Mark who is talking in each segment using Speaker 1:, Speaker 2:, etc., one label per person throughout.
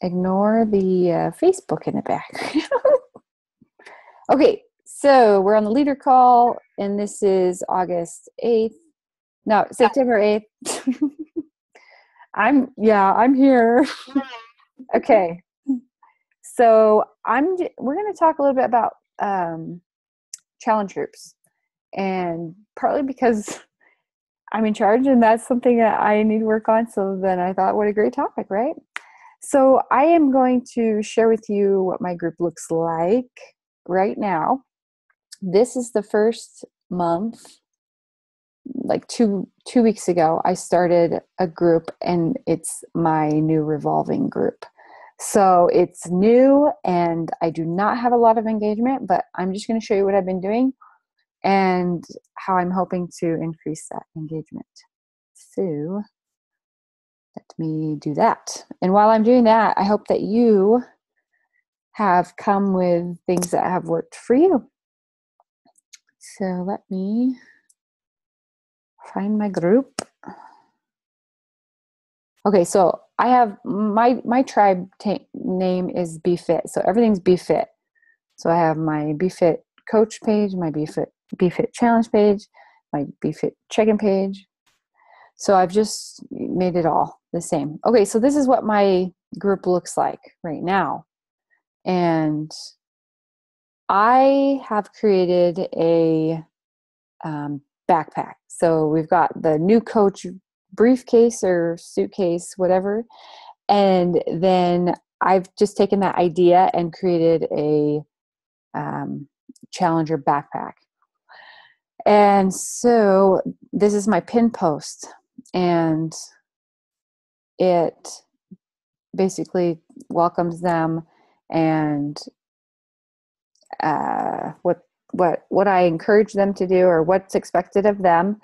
Speaker 1: ignore the Facebook in the back. Okay, so we're on the leader call, and this is August 8th. No, September 8th. I'm here. Okay. So we're going to talk a little bit about challenge groups, and partly because I'm in charge and that's something that I need to work on. So then I thought, what a great topic, right? So I am going to share with you what my group looks like right now. This is the first month. Like two weeks ago, I started a group, and it's my new revolving group. So it's new and I do not have a lot of engagement, but I'm just going to show you what I've been doing and how I'm hoping to increase that engagement. So let me do that. And while I'm doing that, I hope that you have come with things that have worked for you. So let me find my group. Okay, so I have my tribe name is BeFit. So everything's BeFit. So I have my BeFit coach page, my BeFit challenge page, my BeFit check-in page. So I've just made it all the same. Okay, so this is what my group looks like right now. And I have created a backpack. So we've got the new coach briefcase or suitcase, whatever. And then I've just taken that idea and created a Challenger backpack. And so this is my pin post, and it basically welcomes them and what I encourage them to do or what's expected of them.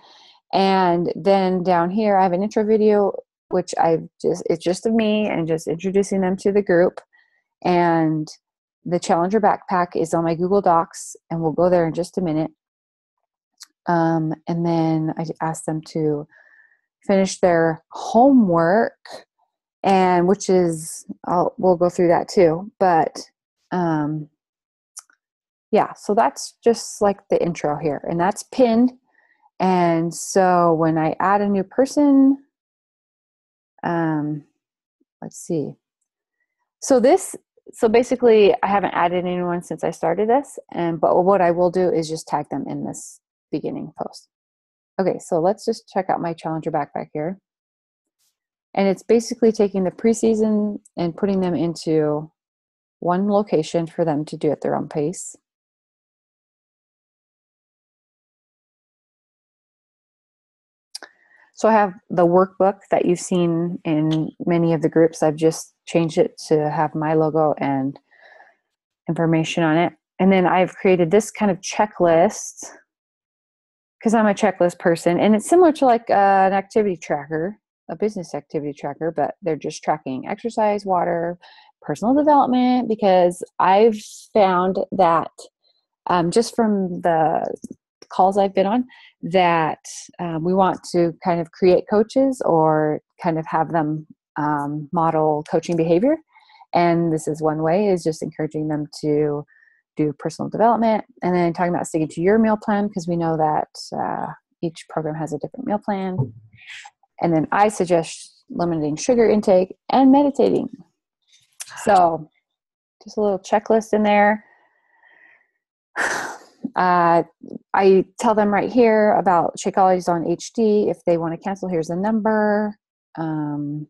Speaker 1: And then down here, I have an intro video, which it's just of me and just introducing them to the group. And the Challenger backpack is on my Google Docs, and we'll go there in just a minute. And then I asked them to finish their homework, and we'll go through that too. But yeah, so that's just like the intro here, and that's pinned. And so when I add a new person, let's see. So basically I haven't added anyone since I started this, but what I will do is just tag them in this beginning post. Okay, so let's just check out my Challenger backpack here. And it's basically taking the preseason and putting them into one location for them to do at their own pace. So I have the workbook that you've seen in many of the groups. I've just changed it to have my logo and information on it. And then I've created this kind of checklist because I'm a checklist person. And it's similar to like an activity tracker, a business activity tracker, but they're just tracking exercise, water, personal development, because I've found that just from the calls I've been on, that we want to kind of create coaches or kind of have them model coaching behavior. And this is one way, is just encouraging them to do personal development. And then talking about sticking to your meal plan, because we know that each program has a different meal plan. And then I suggest limiting sugar intake and meditating. So just a little checklist in there. I tell them right here about Shakeology's on HD. If they want to cancel, here's the number. And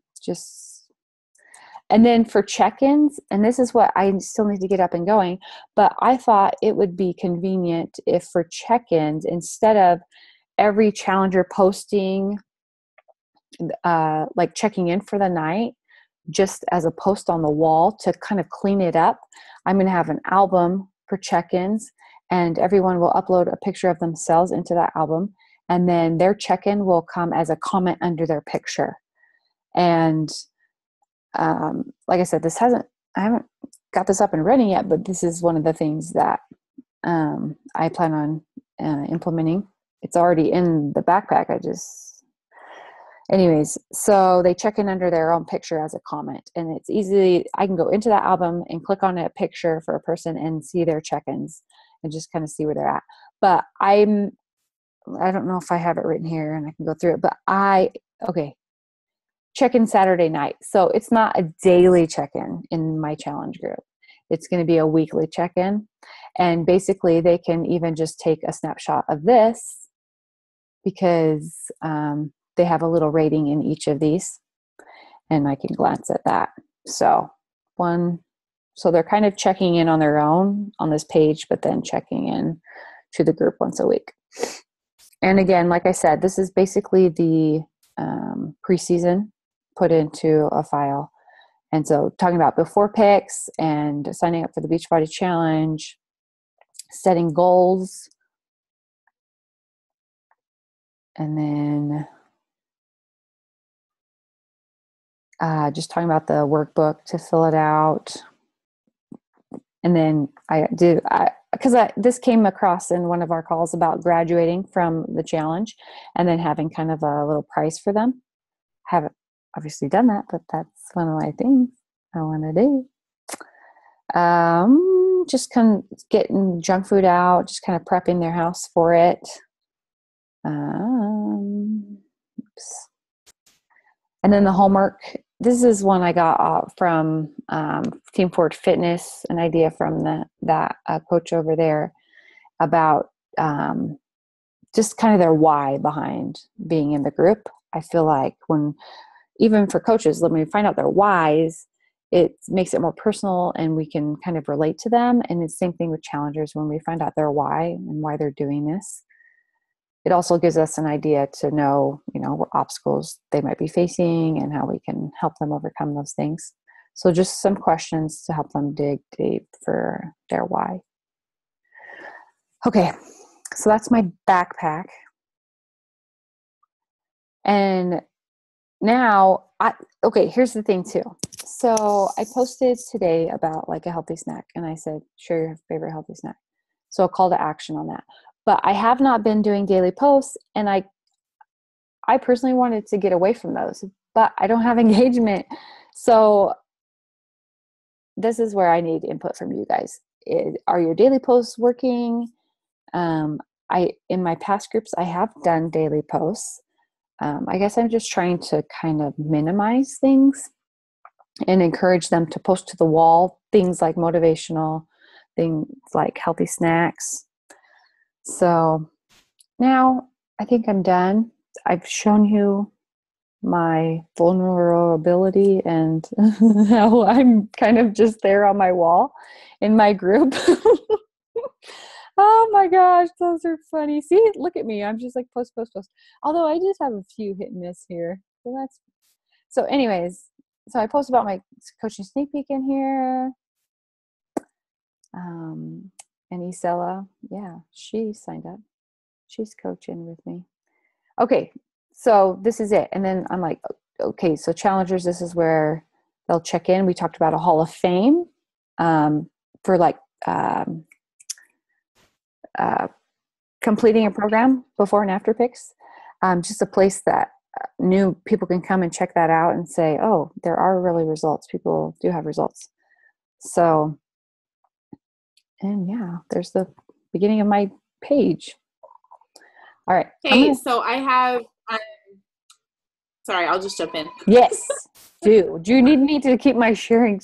Speaker 1: then for check-ins, and this is what I still need to get up and going, but I thought it would be convenient if for check-ins, instead of every Challenger posting, like checking in for the night, just as a post on the wall to kind of clean it up, I'm going to have an album for check-ins. And everyone will upload a picture of themselves into that album. And then their check-in will come as a comment under their picture. And like I said, I haven't got this up and running yet, but this is one of the things that I plan on implementing. It's already in the backpack. I just anyways, so they check in under their own picture as a comment, and it's easily, I can go into that album and click on a picture for a person and see their check-ins and just kind of see where they're at. But I don't know if I have it written here and I can go through it, but check-in Saturday night. So it's not a daily check-in in my challenge group. It's going to be a weekly check-in. And basically they can even just take a snapshot of this because they have a little rating in each of these, and I can glance at that. So they're kind of checking in on their own on this page, but then checking in to the group once a week. And again, like I said, this is basically the preseason put into a file. And so talking about before picks and signing up for the Beachbody Challenge, setting goals, and then just talking about the workbook to fill it out. And then this came across in one of our calls about graduating from the challenge and then having kind of a little prize for them. Haven't obviously done that, but that's one of my things I want to do. Just kind of getting junk food out, just kind of prepping their house for it. Oops. And then the homework. This is one I got from Team Forward Fitness, an idea from that coach over there about just kind of their why behind being in the group. I feel like even for coaches, when we find out their whys, it makes it more personal and we can kind of relate to them. And it's the same thing with challengers. When we find out their why and why they're doing this, it also gives us an idea to know, what obstacles they might be facing and how we can help them overcome those things. So just some questions to help them dig deep for their why. Okay, so that's my backpack. And now, here's the thing too. So I posted today about like a healthy snack, and I said, share your favorite healthy snack. So a call to action on that. But I have not been doing daily posts, and I personally wanted to get away from those, but I don't have engagement. So this is where I need input from you guys. Are your daily posts working? In my past groups, I have done daily posts. I guess I'm just trying to kind of minimize things and encourage them to post to the wall, things like motivational, things like healthy snacks. So now I think I'm done. I've shown you my vulnerability and how I'm kind of just there on my wall in my group. Oh my gosh, those are funny. See, look at me. I'm just like post. Although I just have a few hit and miss here. So anyways, so I post about my coaching sneak peek in here. And Isela, yeah, she signed up. She's coaching with me. Okay, so this is it. And then I'm like, okay, so challengers, this is where they'll check in. We talked about a Hall of Fame for like completing a program before and after picks. Just a place that new people can come and check that out and say, oh, there are really results. People do have results. So, and yeah, there's the beginning of my page. All right.
Speaker 2: Okay, so I have, sorry, I'll just jump in.
Speaker 1: Yes. Do you need me to keep my screen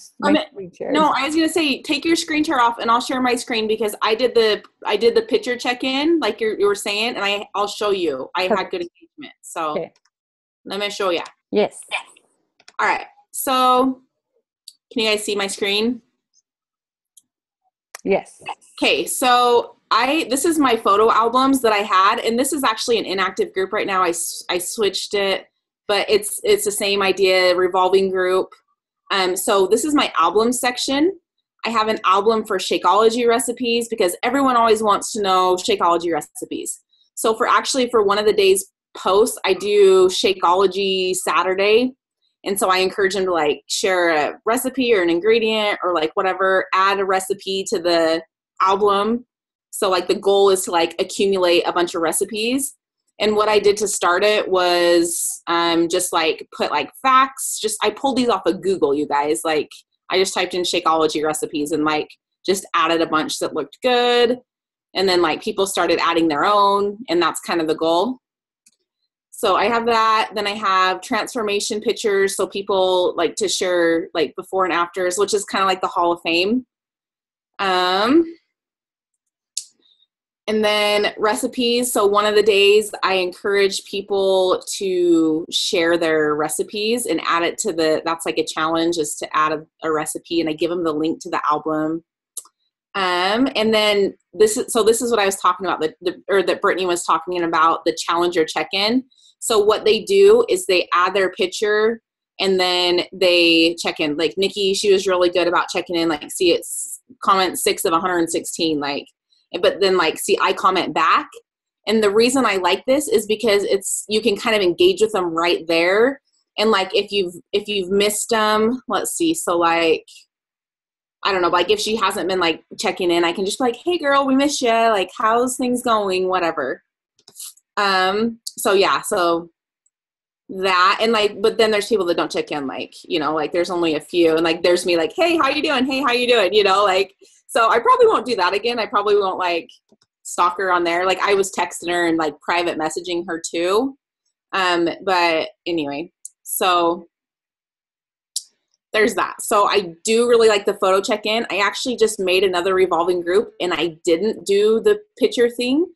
Speaker 1: shared?
Speaker 2: No, I was going to say, take your screen share off and I'll share my screen because I did the picture check-in like you were saying, and I'll show you. I had good engagement. So Let me show you.
Speaker 1: Yes.
Speaker 2: All right. So can you guys see my screen?
Speaker 1: Yes.
Speaker 2: Okay. So this is my photo albums that I had, and this is actually an inactive group right now. I switched it, but it's the same idea, revolving group. So this is my album section. I have an album for Shakeology recipes because everyone always wants to know Shakeology recipes. So for one of the day's posts, I do Shakeology Saturday. And so I encourage them to like share a recipe or an ingredient or like whatever, add a recipe to the album. So like the goal is to like accumulate a bunch of recipes. And what I did to start it was just like put like facts. I pulled these off of Google, you guys. Like I just typed in Shakeology recipes and like just added a bunch that looked good. And then like people started adding their own, and that's kind of the goal. So I have that. Then I have transformation pictures. So people like to share like before and afters, which is kind of like the Hall of Fame. And then recipes. So one of the days I encourage people to share their recipes and add it to that's like a challenge, is to add a recipe, and I give them the link to the album. And then this is what I was talking about, that Brittany was talking about, the challenger check-in. So what they do is they add their picture and then they check in. Like Nikki, she was really good about checking in, like, see, it's comment 6 of 116, like, but then like, see, I comment back. And the reason I like this is because you can kind of engage with them right there. And like, if you've missed them, let's see. So like, I don't know, like if she hasn't been like checking in, I can just be like, hey girl, we miss you. Like, how's things going? Whatever. So yeah, so that, and like, but then there's people that don't check in, like, you know, like there's only a few, and like, there's me like, hey, how you doing? Hey, how you doing? You know, like, so I probably won't do that again. I probably won't like stalk her on there. Like I was texting her and like private messaging her too. But anyway, so there's that. So I do really like the photo check-in. I actually just made another revolving group and I didn't do the picture thing.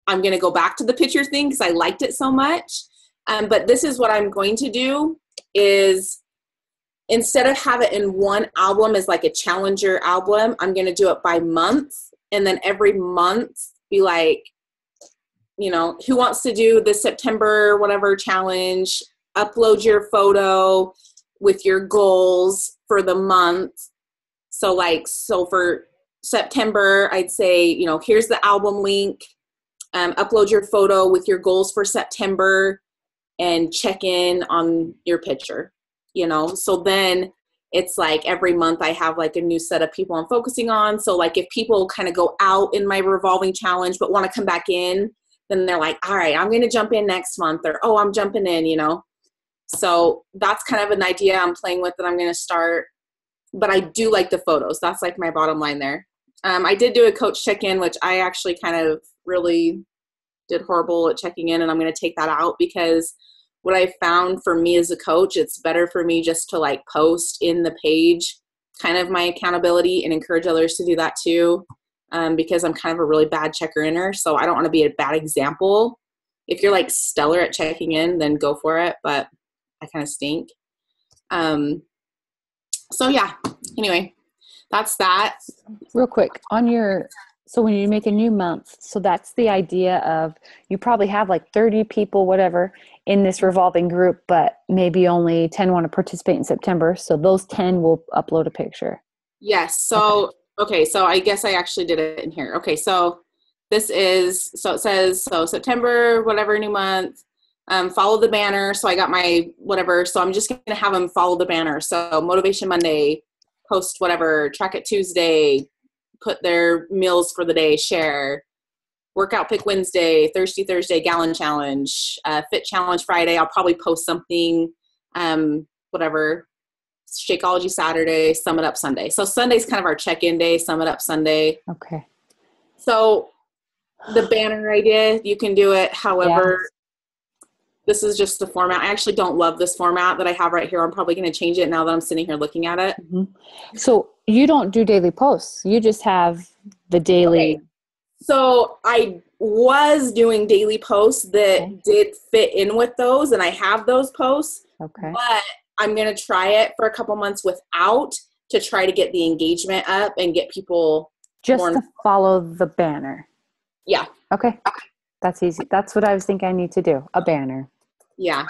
Speaker 2: I'm going to go back to the picture thing because I liked it so much. But this is what I'm going to do is, instead of have it in one album as like a challenger album, I'm going to do it by month. And then every month be like, you know, who wants to do the September whatever challenge, upload your photo with your goals for the month. So for September, I'd say, you know, here's the album link. Upload your photo with your goals for September and check in on your picture, you know? So then it's like every month I have like a new set of people I'm focusing on. So like if people kind of go out in my revolving challenge but want to come back in, then they're like, all right, I'm going to jump in next month, or, oh, I'm jumping in, you know? So that's kind of an idea I'm playing with that I'm going to start. But I do like the photos. That's like my bottom line there. I did do a coach check-in, which I actually kind of really did horrible at checking in, and I'm going to take that out because what I found for me as a coach, it's better for me just to like post in the page kind of my accountability and encourage others to do that too, because I'm kind of a really bad checker-inner, so I don't want to be a bad example. If you're like stellar at checking in, then go for it, but I kind of stink. So yeah, anyway, that's that.
Speaker 1: Real quick, so when you make a new month, so that's the idea of, you probably have like 30 people, whatever, in this revolving group, but maybe only 10 want to participate in September. So those 10 will upload a picture.
Speaker 2: Yes. So, okay. So I guess I actually did it in here. Okay. So it says, September, whatever, new month, follow the banner. So I got my whatever. So I'm just going to have them follow the banner. So Motivation Monday, post whatever, Track It Tuesday, put their meals for the day, share, Workout Pick Wednesday, Thirsty Thursday, Gallon Challenge, Fit Challenge Friday. I'll probably post something, whatever, Shakeology Saturday, Sum It Up Sunday. So Sunday's kind of our check-in day, Sum It Up Sunday.
Speaker 1: Okay.
Speaker 2: So the banner idea, you can do it however. Yeah. This is just the format. I actually don't love this format that I have right here. I'm probably going to change it now that I'm sitting here looking at it.
Speaker 1: Mm-hmm. So you don't do daily posts. You just have the daily.
Speaker 2: Okay. So I was doing daily posts that did fit in with those, and I have those posts.
Speaker 1: Okay.
Speaker 2: But I'm going to try it for a couple months without, to try to get the engagement up and get people
Speaker 1: just to follow the banner.
Speaker 2: Yeah.
Speaker 1: Okay. That's easy. That's what I was thinking I need to do. A banner.
Speaker 2: Yeah.
Speaker 3: Okay.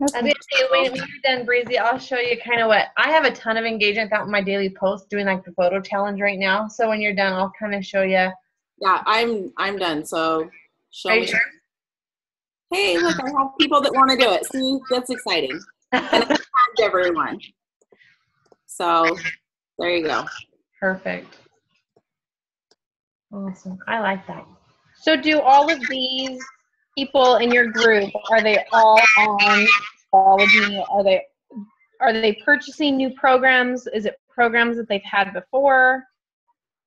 Speaker 3: I was going to say, when you're done, Breezy, I'll show you kind of what, I have a ton of engagement with my daily post doing like the photo challenge right now. So when you're done, I'll kind of show you.
Speaker 2: Yeah, I'm done. So show me.
Speaker 3: Sure?
Speaker 2: Hey, look, I have people that want to do it. See, that's exciting. And I tagged everyone. So there you go.
Speaker 3: Perfect. Awesome. I like that. So do all of these people in your group, are they all on Shakeology? Are they purchasing new programs? Is it programs that they've had before?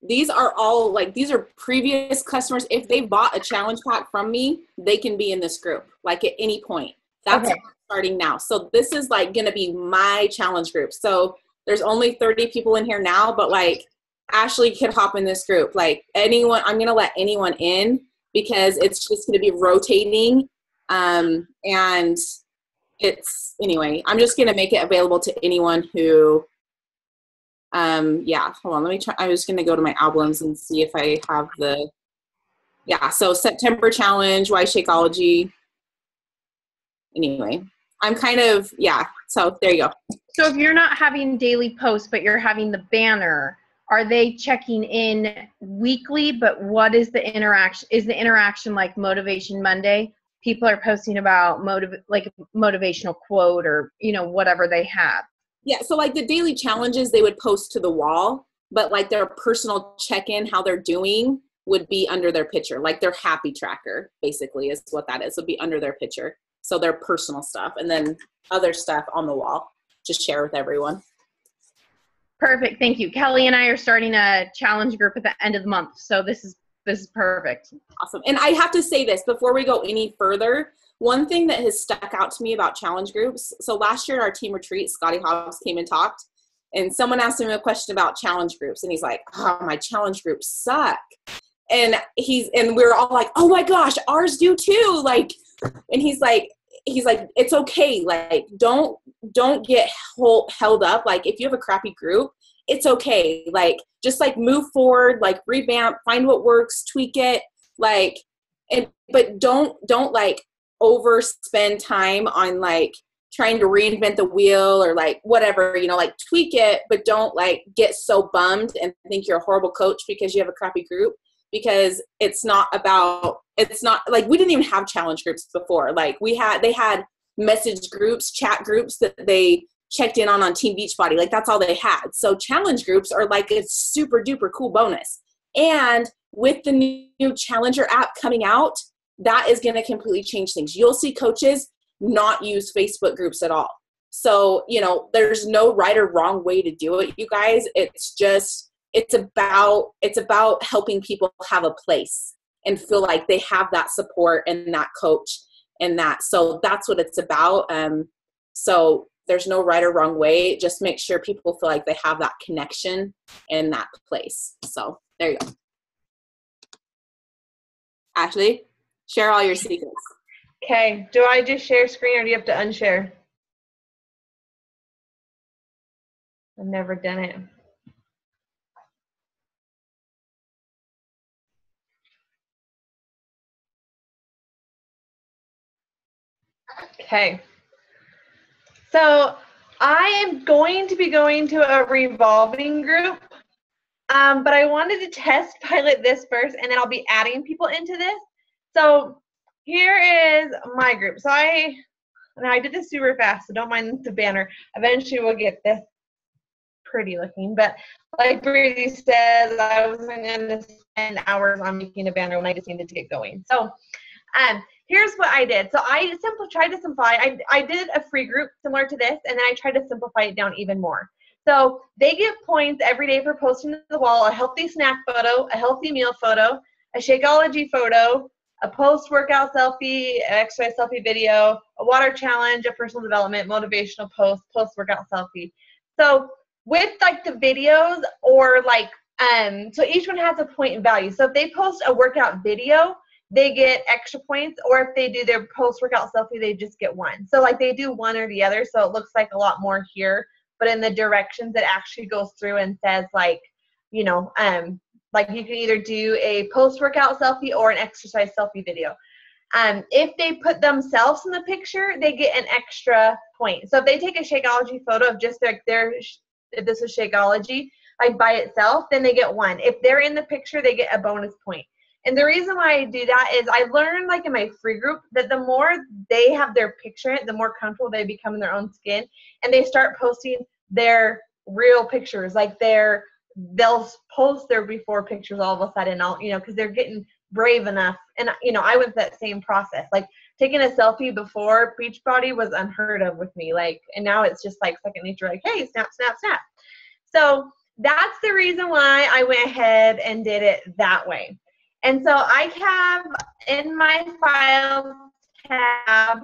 Speaker 2: These are all these are previous customers. If they bought a challenge pack from me, they can be in this group at any point. That's okay. Starting now. So this is going to be my challenge group. So there's only 30 people in here now, but Ashley could hop in this group. Anyone, I'm going to let anyone in because it's just going to be rotating. And anyway, I'm just going to make it available to anyone who, hold on, let me try. I was going to go to my albums and see if I have so September challenge, why Shakeology. Anyway, I'm so there you go.
Speaker 3: So if you're not having daily posts, but you're having the banner, are they checking in weekly? But what is the interaction? Is the interaction like Motivation Monday? People are posting about motivational quote or, whatever they have.
Speaker 2: Yeah. So the daily challenges, they would post to the wall, but their personal check-in, how they're doing would be under their picture. Their happy tracker basically is what that is. Would be under their picture. So their personal stuff and then other stuff on the wall, just share with everyone.
Speaker 3: Perfect. Thank you. Kelly and I are starting a challenge group at the end of the month. So this is perfect.
Speaker 2: Awesome. And I have to say this before we go any further. One thing that has stuck out to me about challenge groups. So last year at our team retreat, Scotty Hobbs came and talked and someone asked him a question about challenge groups. And he's like, oh, my challenge groups suck. And we were all like, oh my gosh, ours do too. And he's like, it's okay. Don't get held up. If you have a crappy group, it's okay. Just move forward, revamp, find what works, tweak it. But don't overspend time on trying to reinvent the wheel or whatever, tweak it, but don't get so bummed and think you're a horrible coach because you have a crappy group. Because we didn't even have challenge groups before. They had message groups, chat groups that they checked in on Team Beachbody. That's all they had. So challenge groups are a super duper cool bonus. And with the new Challenger app coming out, that is going to completely change things. You'll see coaches not use Facebook groups at all. So, there's no right or wrong way to do it, you guys. It's about helping people have a place and feel like they have that support and that coach and that. So that's what it's about. So there's no right or wrong way. Just make sure people feel like they have that connection in that place. So there you go. Ashley, share all your secrets.
Speaker 3: Okay. Do I just share screen or do you have to unshare? I've never done it. Okay. So I am going to be going to a revolving group, but I wanted to test pilot this first, and then I'll be adding people into this. So here is my group. So I did this super fast, so don't mind the banner. Eventually we'll get this pretty looking, but like Brady says, I wasn't going to spend hours on making a banner when I just needed to get going. So here's what I did. So I tried to simplify. I did a free group similar to this, and then I tried to simplify it down even more. So they get points every day for posting to the wall a healthy snack photo, a healthy meal photo, a Shakeology photo, a post-workout selfie, an exercise selfie video, a water challenge, a personal development, motivational post, post-workout selfie. So with the videos or so each one has a point in value. So if they post a workout video, they get extra points, or if they do their post-workout selfie, they just get one. So they do one or the other, so it looks like a lot more here, but in the directions it actually goes through and says you can either do a post-workout selfie or an exercise selfie video. If they put themselves in the picture, they get an extra point. So if they take a Shakeology photo of just if this is Shakeology, by itself, then they get one. If they're in the picture, they get a bonus point. And the reason why I do that is I learned in my free group that the more they have their picture in it, the more comfortable they become in their own skin, and they start posting their real pictures. They'll post their before pictures all of a sudden, because they're getting brave enough And, you know, I went through that same process. Like, taking a selfie before Beachbody was unheard of with me. Like, and now it's just like second nature, like, hey, snap, snap, snap. So that's the reason why I went ahead and did it that way. And so I have in my files tab,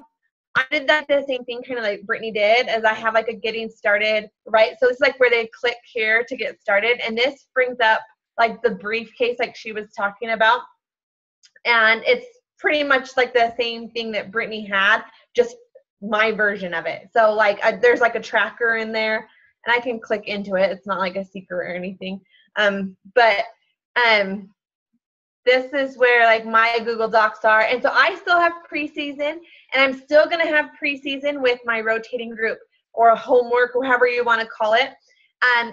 Speaker 3: I did that the same thing kind of like Brittany did, as I have like a getting started, right? So it's like where they click here to get started. And this brings up like the briefcase like she was talking about. And it's pretty much like the same thing that Brittany had, just my version of it. So like there's like a tracker in there and I can click into it. It's not like a secret or anything. This is where like my Google Docs are. And so I still have preseason, and I'm still going to have preseason with my rotating group or homework, or however you want to call it.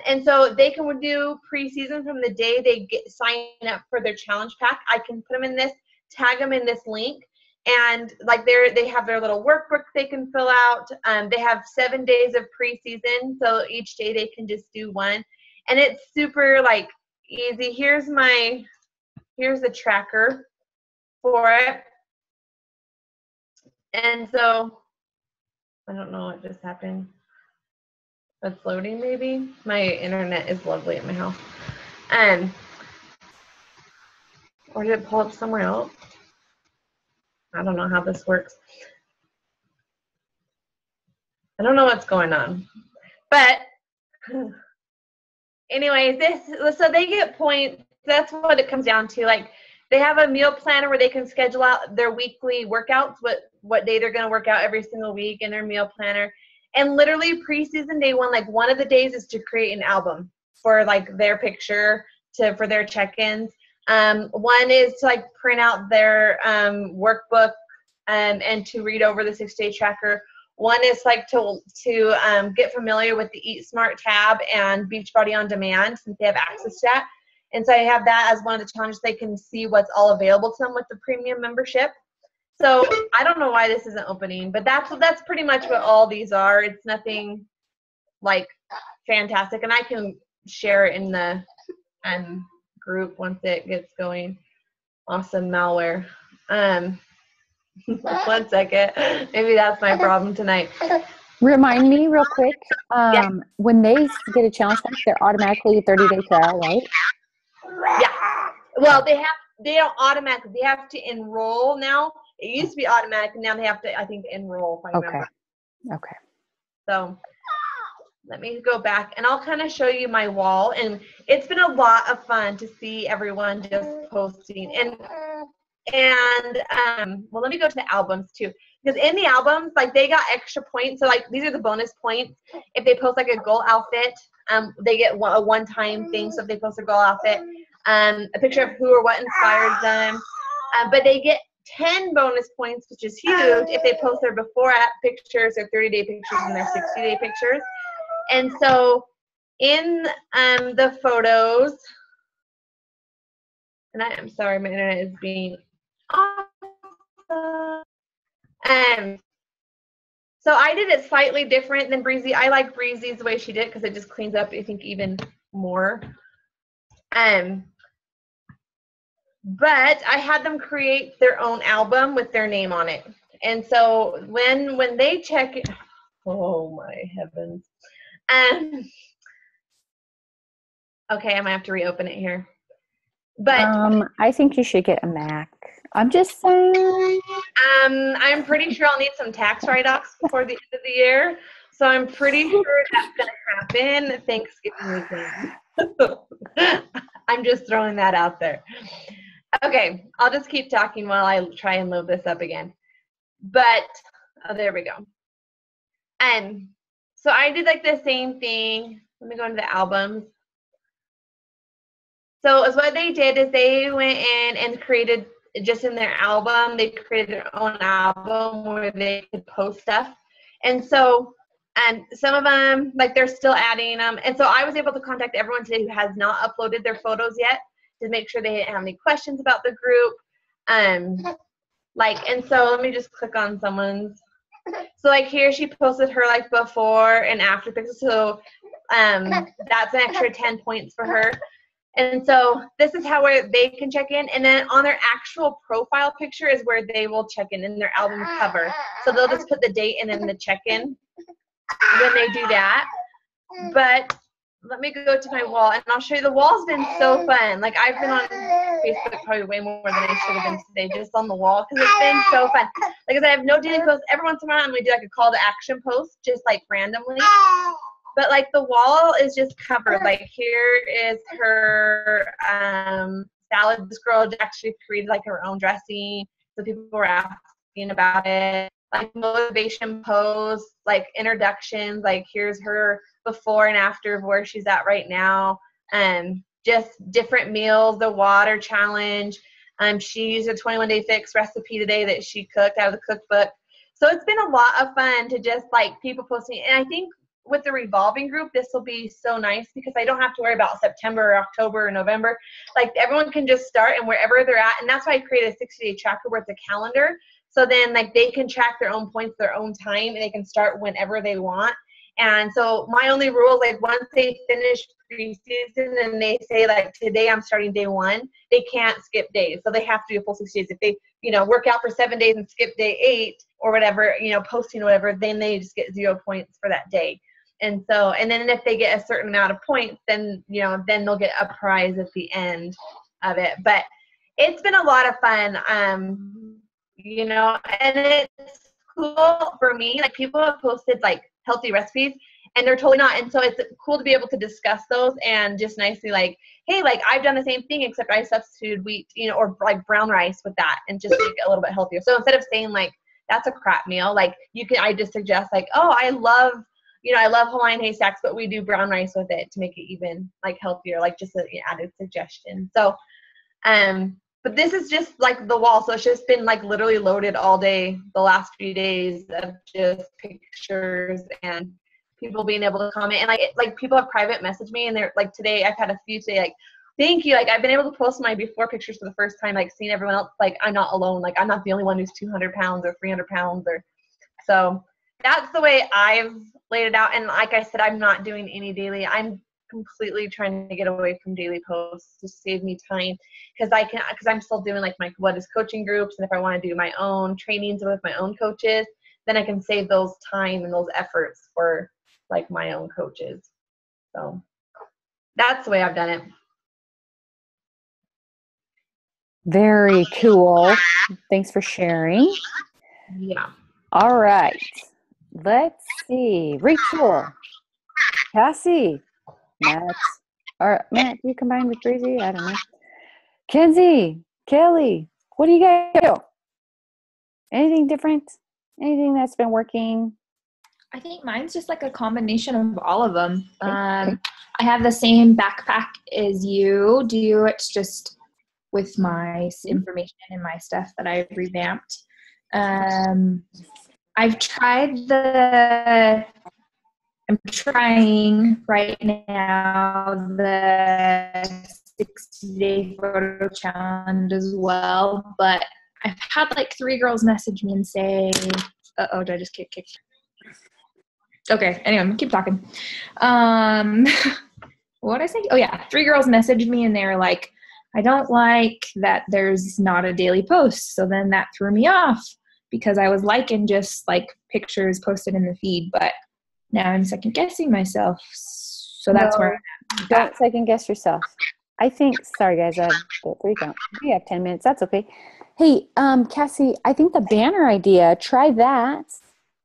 Speaker 3: And so they can do preseason from the day they sign up for their challenge pack. I can put them in this, tag them in this link, and like they have their little workbook they can fill out. They have 7 days of preseason, so each day they can just do one. And it's super like easy. Here's the tracker for it. And so, I don't know what just happened. It's loading maybe. My internet is lovely at my house. Or did it pull up somewhere else? I don't know how this works. I don't know what's going on. But anyways, so they get points. That's what it comes down to. Like, they have a meal planner where they can schedule out their weekly workouts, what day they're going to work out every single week in their meal planner. And literally preseason day one, like one of the days is to create an album for like their picture for their check-ins. One is to like print out their workbook and to read over the 6-day tracker. One is like to get familiar with the Eat Smart tab and Beachbody On Demand, since they have access to that. And so I have that as one of the challenges. They can see what's all available to them with the premium membership. So I don't know why this isn't opening, but that's pretty much what all these are. It's nothing like fantastic, and I can share it in the group once it gets going. Awesome malware. 1 second. Maybe that's my problem tonight.
Speaker 1: Remind me real quick. When they get a challenge pack, they're automatically a 30-day trial, right?
Speaker 3: Yeah. Well, they don't automatically. They have to enroll now. It used to be automatic, and now they have to, I think, enroll. If I remember.
Speaker 1: Okay.
Speaker 3: So let me go back, and I'll kind of show you my wall. And it's been a lot of fun to see everyone just posting. Well, let me go to the albums too, because in the albums, like, they got extra points. So like, these are the bonus points. If they post like a goal outfit, they get a one-time thing. So if they post a goal outfit, a picture of who or what inspires them, but they get 10 bonus points, which is huge, if they post their before at pictures, their 30-day pictures, and their 60-day pictures. And so in the photos, and I'm sorry, my internet is being awesome. So I did it slightly different than Breezy. I like Breezy's the way she did it because it just cleans up, I think, even more. But I had them create their own album with their name on it. And so when they check it, oh my heavens. Okay, I might have to reopen it here. But
Speaker 1: I think you should get a Mac. I'm just saying.
Speaker 3: I'm pretty sure I'll need some tax write-offs before the end of the year. So I'm pretty sure that's going to happen Thanksgiving weekend. I'm just throwing that out there. Okay, I'll just keep talking while I try and load this up again. But, there we go. So I did like the same thing. Let me go into the albums. So as what they did is they went in and created, just in their album, they created their own album where they could post stuff. And so some of them, like, they're still adding them. And so I was able to contact everyone today who has not uploaded their photos yet to make sure they didn't have any questions about the group. And so let me just click on someone's. So like here, she posted her like before and after pictures. So that's an extra 10 points for her. And so this is how they can check in. And then on their actual profile picture is where they will check in their album cover. So they'll just put the date and then the check-in when they do that. But let me go to my wall, and I'll show you. The wall's been so fun. Like, I've been on Facebook probably way more than I should have been today, just on the wall, because it's been so fun. Like I said, I have no daily posts. Every once in a while, we do like a call to action post, just like randomly. But like the wall is just covered. Like, here is her salad. This girl actually created like her own dressing, so people were asking about it. Like motivation posts, like introductions, like here's her before and after of where she's at right now, just different meals, the water challenge. She used a 21-day fix recipe today that she cooked out of the cookbook. So it's been a lot of fun to just like people posting. And I think with the revolving group, this will be so nice because I don't have to worry about September or October or November. Like, everyone can just start and wherever they're at. And that's why I created a 60-day tracker where it's a calendar. So then like they can track their own points, their own time, and they can start whenever they want. And so my only rule, like once they finish preseason and they say like today I'm starting day 1, they can't skip days. So they have to do a full 60 days. If they, work out for 7 days and skip day 8 or whatever, posting or whatever, then they just get 0 points for that day. And so, and then if they get a certain amount of points, then, then they'll get a prize at the end of it. But it's been a lot of fun. And it's cool for me. Like, people have posted like healthy recipes and they're totally not. And so it's cool to be able to discuss those and just nicely like, hey, like I've done the same thing except I substituted wheat, or like brown rice with that and just make it a little bit healthier. So instead of saying like, that's a crap meal, like I just suggest like, oh, I love Hawaiian haystacks, but we do brown rice with it to make it even like healthier, like just an added suggestion. So, but this is just like the wall. So it's just been like literally loaded all day the last few days of just pictures and people being able to comment. And like people have private messaged me and they're like, today I've had a few say like, thank you. Like, I've been able to post my before pictures for the first time, like seeing everyone else. Like, I'm not alone. Like, I'm not the only one who's 200 pounds or 300 pounds so that's the way I've laid it out. And like I said, I'm not doing any daily. I'm completely trying to get away from daily posts to save me time because I'm still doing like my what is coaching groups, and if I want to do my own trainings with my own coaches, then I can save those time and those efforts for like my own coaches. So that's the way I've done it.
Speaker 1: Very cool. Thanks for sharing.
Speaker 3: Yeah.
Speaker 1: All right. Let's see. Rachel, Cassie, Matt, or Matt, you combined with Breezy? I don't know. Kenzie, Kelly, what do you guys do? Anything different? Anything that's been working?
Speaker 4: I think mine's just like a combination of all of them.
Speaker 1: Okay.
Speaker 4: I have the same backpack as you do. It's just with my information and my stuff that I've revamped. I'm trying right now the 60-day photo challenge as well, but I've had like 3 girls message me and say, uh-oh, did I just get kicked? Okay, anyway, keep talking. What did I say? Oh yeah, 3 girls messaged me and they were like, I don't like that there's not a daily post. So then that threw me off because I was liking just like pictures posted in the feed, but now I'm second guessing myself. So that's where I'm at.
Speaker 1: Don't second guess yourself. I think, sorry guys, I have 3 count. We have 10 minutes. That's okay. Hey, Cassie, I think the banner idea, try that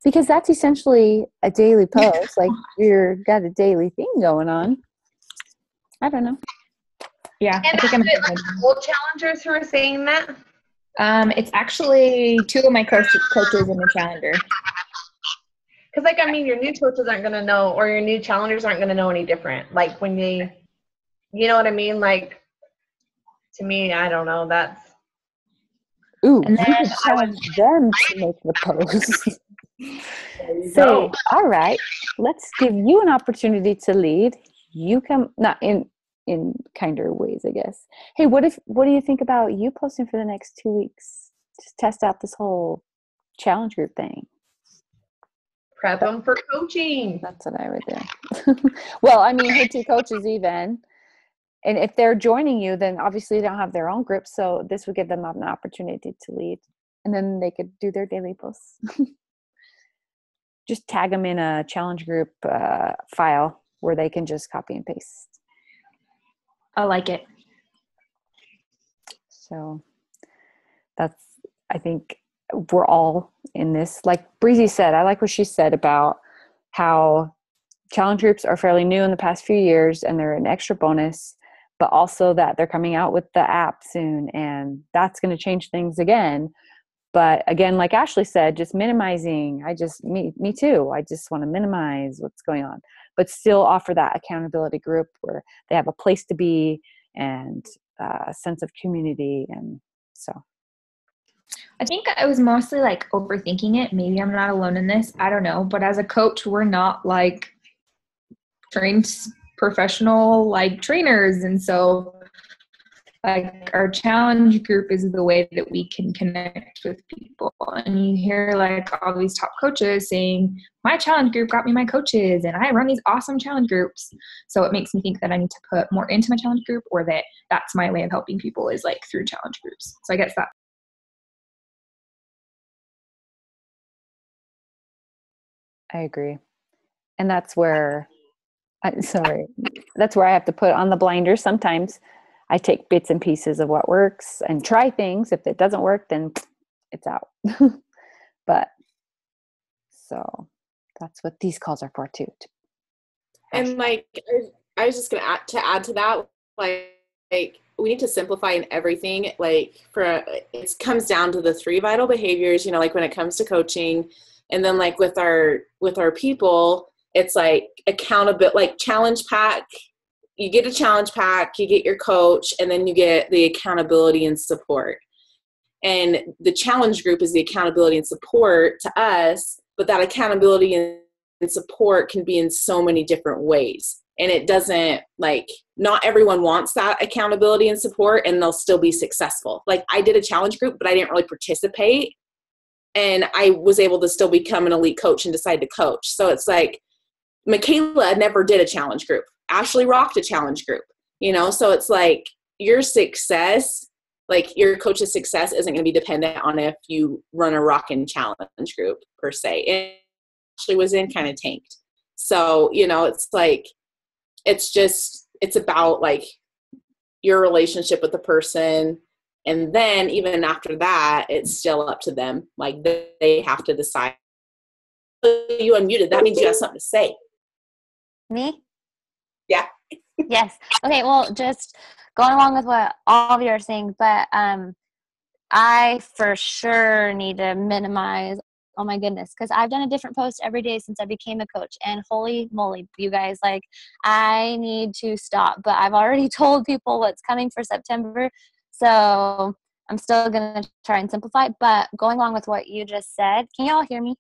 Speaker 1: because that's essentially a daily post. Like you're got a daily thing going on. I don't know.
Speaker 4: Yeah.
Speaker 3: And
Speaker 4: I think
Speaker 3: is it like old challengers who are saying that?
Speaker 4: It's actually 2 of my coaches in the calendar.
Speaker 3: Because, like, I mean, your new coaches aren't going to know, or your new challengers aren't going to know any different. Like, when you know what I mean? Like, to me, I don't know. That's.
Speaker 1: Ooh, you could challenge them to make the post. Say, all right, let's give you an opportunity to lead. You come, not in kinder ways, I guess. Hey, what do you think about you posting for the next 2 weeks? Just test out this whole challenge group thing.
Speaker 3: Prep them for coaching.
Speaker 1: That's what I would do. Well, I mean, hey, 2 coaches even. And if they're joining you, then obviously they don't have their own group. So this would give them an opportunity to lead. And then they could do their daily posts. Just tag them in a challenge group file where they can just copy and paste.
Speaker 4: I like it.
Speaker 1: So that's, I think we're all in this. Like Breezy said, I like what she said about how challenge groups are fairly new in the past few years and they're an extra bonus, but also that they're coming out with the app soon and that's going to change things again. But again, like Ashley said, just minimizing. Me too. I just want to minimize what's going on, but still offer that accountability group where they have a place to be and a sense of community. And so.
Speaker 4: I think I was mostly like overthinking it. Maybe I'm not alone in this. I don't know. But as a coach, we're not like trained professional like trainers. And so like our challenge group is the way that we can connect with people. And you hear like all these top coaches saying, my challenge group got me my coaches and I run these awesome challenge groups. So it makes me think that I need to put more into my challenge group, or that that's my way of helping people is like through challenge groups. So I guess that.
Speaker 1: I agree. And that's where, that's where I have to put on the blinders. Sometimes I take bits and pieces of what works and try things. If it doesn't work, then it's out. But so that's what these calls are for too.
Speaker 2: And like, I was just going to add to that, like we need to simplify in everything. Like it comes down to the 3 vital behaviors, like when it comes to coaching. And then like with our people, it's like accountability, like challenge pack. You get a challenge pack, you get your coach, and then you get the accountability and support. And the challenge group is the accountability and support to us, but that accountability and support can be in so many different ways. And it doesn't, like, not everyone wants that accountability and support, and they'll still be successful. Like, I did a challenge group, but I didn't really participate. And I was able to still become an elite coach and decide to coach. So it's like, Michaela never did a challenge group. Ashley rocked a challenge group, so it's like your success, like your coach's success isn't going to be dependent on if you run a rockin' challenge group per se. And Ashley was in kind of tanked. So, it's like, it's about like your relationship with the person. And then even after that, it's still up to them. Like they have to decide. You unmuted. That means you have something to say.
Speaker 5: Me?
Speaker 2: Yeah.
Speaker 5: Yes. Okay. Well, just going along with what all of you are saying, but I for sure need to minimize. Oh my goodness, because I've done a different post every day since I became a coach, and holy moly, you guys, like I need to stop. But I've already told people what's coming for September, so I'm still gonna try and simplify. But going along with what you just said, can y'all hear me?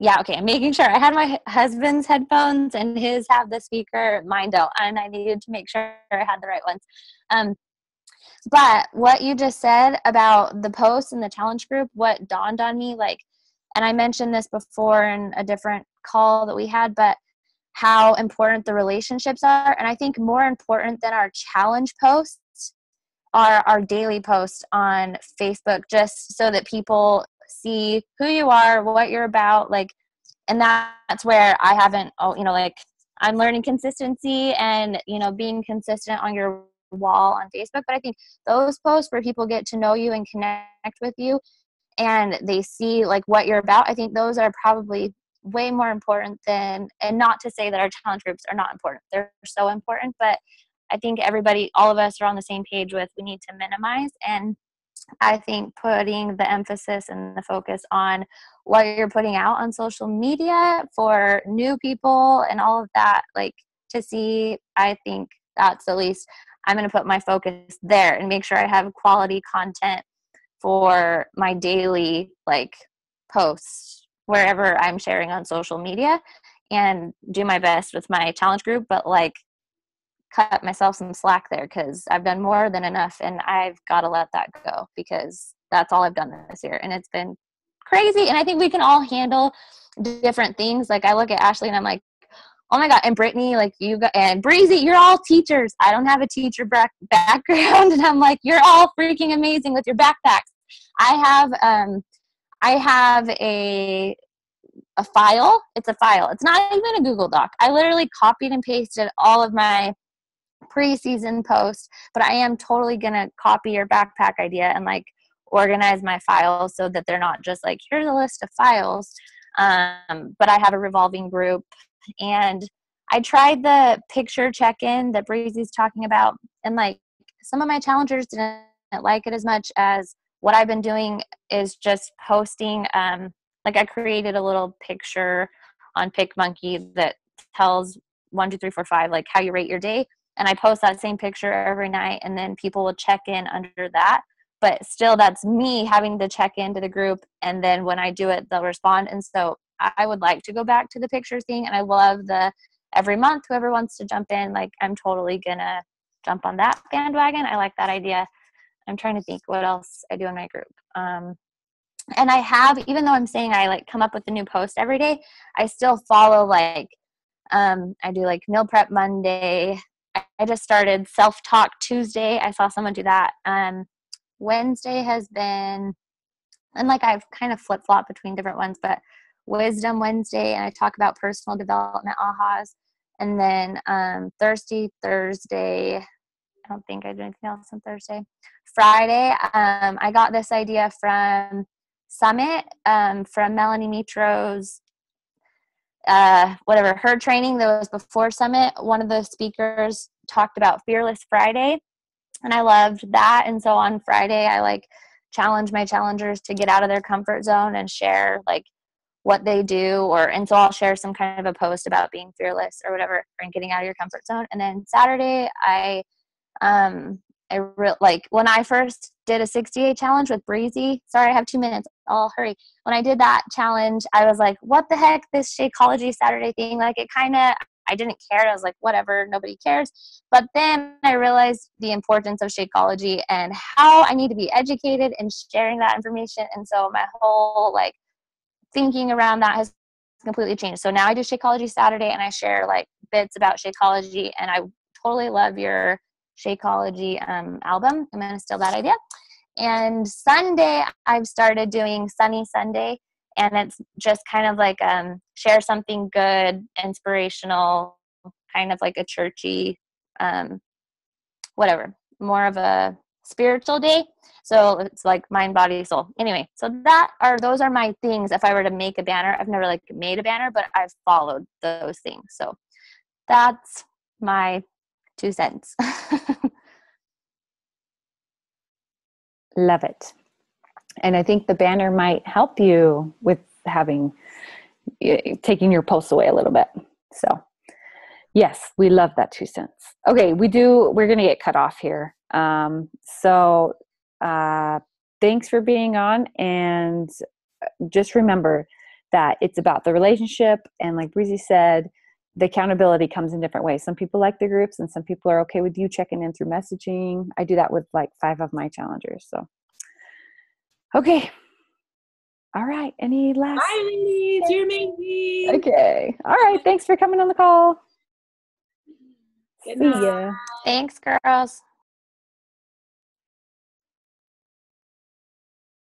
Speaker 5: Yeah, okay. I'm making sure. I had my husband's headphones and his have the speaker, mine don't, and I needed to make sure I had the right ones. But what you just said about the post and the challenge group, what dawned on me, like, and I mentioned this before in a different call that we had, but how important the relationships are. And I think more important than our challenge posts are our daily posts on Facebook, just so that people see who you are, what you're about, like, and that's where I haven't, like I'm learning consistency and, being consistent on your wall on Facebook. But I think those posts where people get to know you and connect with you and they see like what you're about, I think those are probably way more important than, and not to say that our challenge groups are not important. They're so important, but I think all of us are on the same page with, we need to minimize. And I think putting the emphasis and the focus on what you're putting out on social media for new people and all of that, like to see, I think that's at least I'm going to put my focus there and make sure I have quality content for my daily like posts wherever I'm sharing on social media, and do my best with my challenge group, but like cut myself some slack there because I've done more than enough and I've got to let that go because that's all I've done this year and it's been crazy. And I think we can all handle different things. Like I look at Ashley and I'm like, Oh my God. And Brittany, like you got, and Breezy, you're all teachers. I don't have a teacher background. And I'm like, you're all freaking amazing with your backpacks. I have a file. It's a file. It's not even a Google Doc. I literally copied and pasted all of my preseason posts, but I am totally going to copy your backpack idea and like organize my files so that they're not just like, here's a list of files. But I have a revolving group, and I tried the picture check-in that Breezy's talking about, and like some of my challengers didn't like it as much as what I've been doing is just posting. Like I created a little picture on PicMonkey that tells 1, 2, 3, 4, 5, like how you rate your day. And I post that same picture every night, and then people will check in under that. But still, that's me having to check into the group, and then when I do it, they'll respond. And so I would like to go back to the picture thing, and I love the every month, whoever wants to jump in, like I'm totally gonna jump on that bandwagon. I like that idea. I'm trying to think what else I do in my group. And I have, even though I'm saying I like come up with a new post every day, I still follow like, I do like meal prep Monday. I just started self-talk Tuesday. I saw someone do that. Wednesday has been, and like I've kind of flip-flopped between different ones, but Wisdom Wednesday, and I talk about personal development ahas. And then Thursday, I don't think I do anything else on Thursday. Friday, I got this idea from Summit, from Melanie Mitro's her training that was before Summit. One of the speakers talked about Fearless Friday, and I loved that. And so on Friday, I like challenge my challengers to get out of their comfort zone and share like what they do, and so I'll share some kind of a post about being fearless or whatever, and getting out of your comfort zone. And then Saturday, like when I first did a 60-day challenge with Breezy, sorry, I have 2 minutes, I'll hurry. When I did that challenge, I was like, what the heck, this Shakeology Saturday thing, like it kind of, I didn't care. I was like, whatever, nobody cares. But then I realized the importance of Shakeology and how I need to be educated and sharing that information. And so my whole like thinking around that has completely changed. So now I do Shakeology Saturday, and I share like bits about Shakeology, and I totally love your Shakeology album. I'm going to steal that idea. And Sunday, I've started doing Sunny Sunday, and it's just kind of like share something good, inspirational, kind of like a churchy, whatever, more of a spiritual day. So it's like mind, body, soul. Anyway, so those are my things. If I were to make a banner, I've never like made a banner, but I've followed those things. So that's my 2 cents.
Speaker 1: Love it. And I think the banner might help you with taking your posts away a little bit. So yes, we love that 2 cents. Okay, we're going to get cut off here. So thanks for being on, and just remember that it's about the relationship. And like Breezy said, the accountability comes in different ways. Some people like the groups, and some people are okay with you checking in through messaging. I do that with like 5 of my challengers. So, okay. All right. Any last?
Speaker 2: Bye, ladies. You're amazing.
Speaker 1: Okay. All right. Thanks for coming on the call.
Speaker 2: Good
Speaker 1: See
Speaker 2: night.
Speaker 1: ya.
Speaker 5: Thanks, girls.